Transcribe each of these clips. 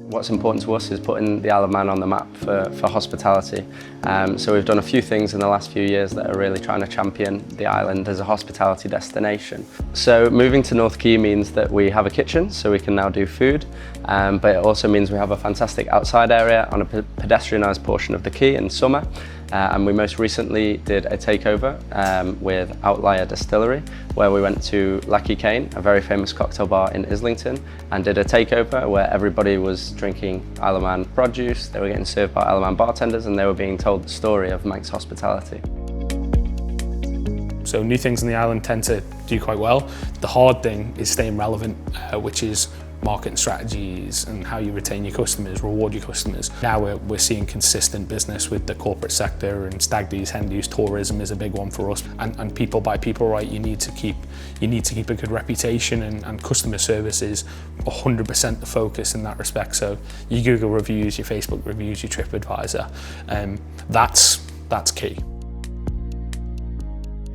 What's important to us is putting the Isle of Man on the map for hospitality. So we've done a few things in the last few years that are really trying to champion the island as a hospitality destination. So moving to North Quay means that we have a kitchen, so we can now do food, but it also means we have a fantastic outside area on a pedestrianised portion of the quay in summer. And we most recently did a takeover with Outlier Distillery, where we went to Lucky Cane, a very famous cocktail bar in Islington, and did a takeover where everybody was drinking Isle of Man produce, they were getting served by Isle of Man bartenders, and they were being told the story of Manx hospitality. So new things on the island tend to do quite well. The hard thing is staying relevant, which is marketing strategies and how you retain your customers, reward your customers. Now we're seeing consistent business with the corporate sector, and stag do's, hen do's, tourism is a big one for us. And people buy people right. You need to keep a good reputation, and customer service is 100% the focus in that respect. So your Google reviews, your Facebook reviews, your TripAdvisor, that's key.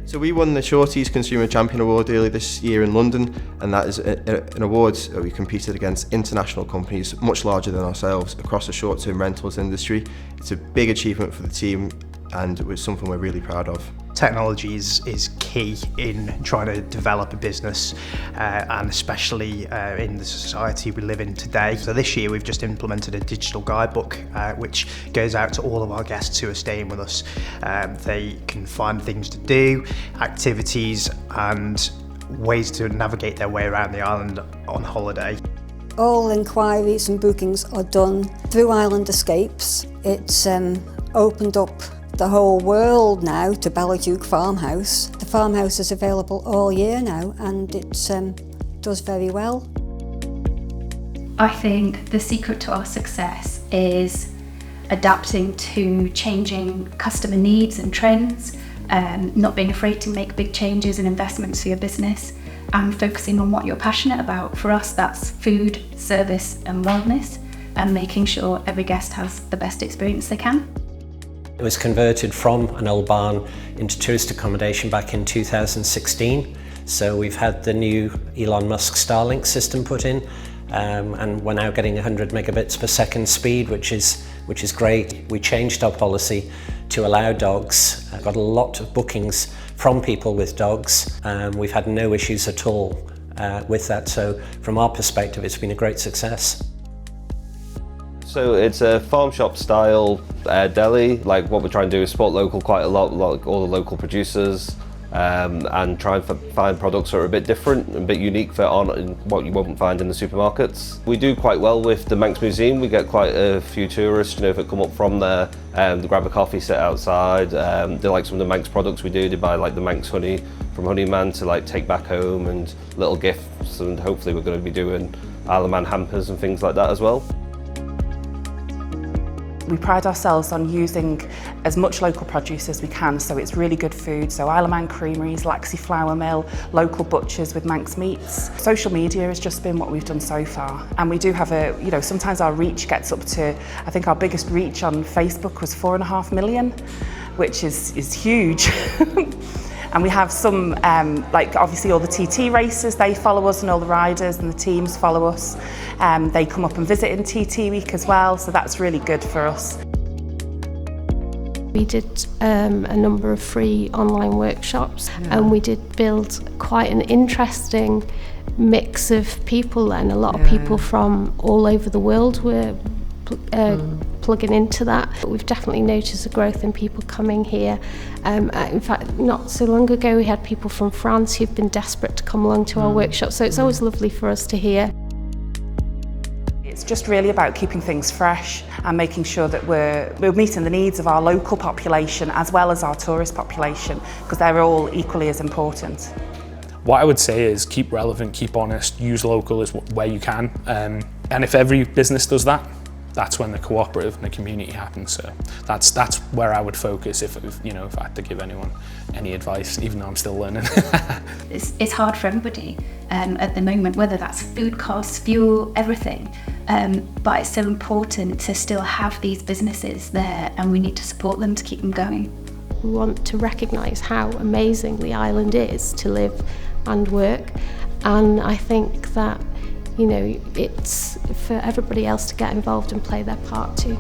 So we won the Shorties Consumer Champion Award earlier this year in London, and that is an award that we competed against international companies much larger than ourselves across the short-term rentals industry. It's a big achievement for the team, and it's something we're really proud of. Technology is key in trying to develop a business, and especially in the society we live in today. So this year we've just implemented a digital guidebook which goes out to all of our guests who are staying with us. They can find things to do, activities and ways to navigate their way around the island on holiday. All inquiries and bookings are done through Island Escapes. It's opened up the whole world now to Balladuke Farmhouse. The farmhouse is available all year now, and it does very well. I think the secret to our success is adapting to changing customer needs and trends, not being afraid to make big changes and investments for your business, and focusing on what you're passionate about. For us, that's food, service and wellness, and making sure every guest has the best experience they can. It was converted from an old barn into tourist accommodation back in 2016. So we've had the new Elon Musk Starlink system put in, and we're now getting 100 megabits per second speed, which is great. We changed our policy to allow dogs. I got a lot of bookings from people with dogs. We've had no issues at all with that. So from our perspective, it's been a great success. So it's a farm shop style deli. Like what we're trying to do is support local quite a lot, like all the local producers, and try and find products that are a bit different and a bit unique for what you won't find in the supermarkets. We do quite well with the Manx Museum. We get quite a few tourists, that come up from there, they grab a coffee, sit outside. They like some of the Manx products we do. They buy like the Manx honey from Honeyman to like take back home, and little gifts, and hopefully we're going to be doing Isle of Man hampers and things like that as well. We pride ourselves on using as much local produce as we can, so it's really good food. So Isle of Man creameries, Laxey flour mill, local butchers with Manx meats. Social media has just been what we've done so far. And we do have sometimes our reach gets up to, I think our biggest reach on Facebook was 4.5 million, which is huge. And we have some, like obviously all the TT races, they follow us, and all the riders and the teams follow us. They come up and visit in TT week as well, so that's really good for us. We did a number of free online workshops, and we did build quite an interesting mix of people, and a lot of people from all over the world were plugging into that. We've definitely noticed a growth in people coming here. In fact, not so long ago we had people from France who've been desperate to come along to our workshop, so it's always lovely for us to hear. It's just really about keeping things fresh and making sure that we're meeting the needs of our local population as well as our tourist population, because they're all equally as important. What I would say is keep relevant, keep honest, use local where you can, and if every business does that, that's when the cooperative and the community happens. So that's where I would focus if I had to give anyone any advice, even though I'm still learning. It's hard for everybody at the moment, whether that's food costs, fuel, everything. But it's so important to still have these businesses there, and we need to support them to keep them going. We want to recognise how amazing the island is to live and work, and I think that you know, it's for everybody else to get involved and play their part too.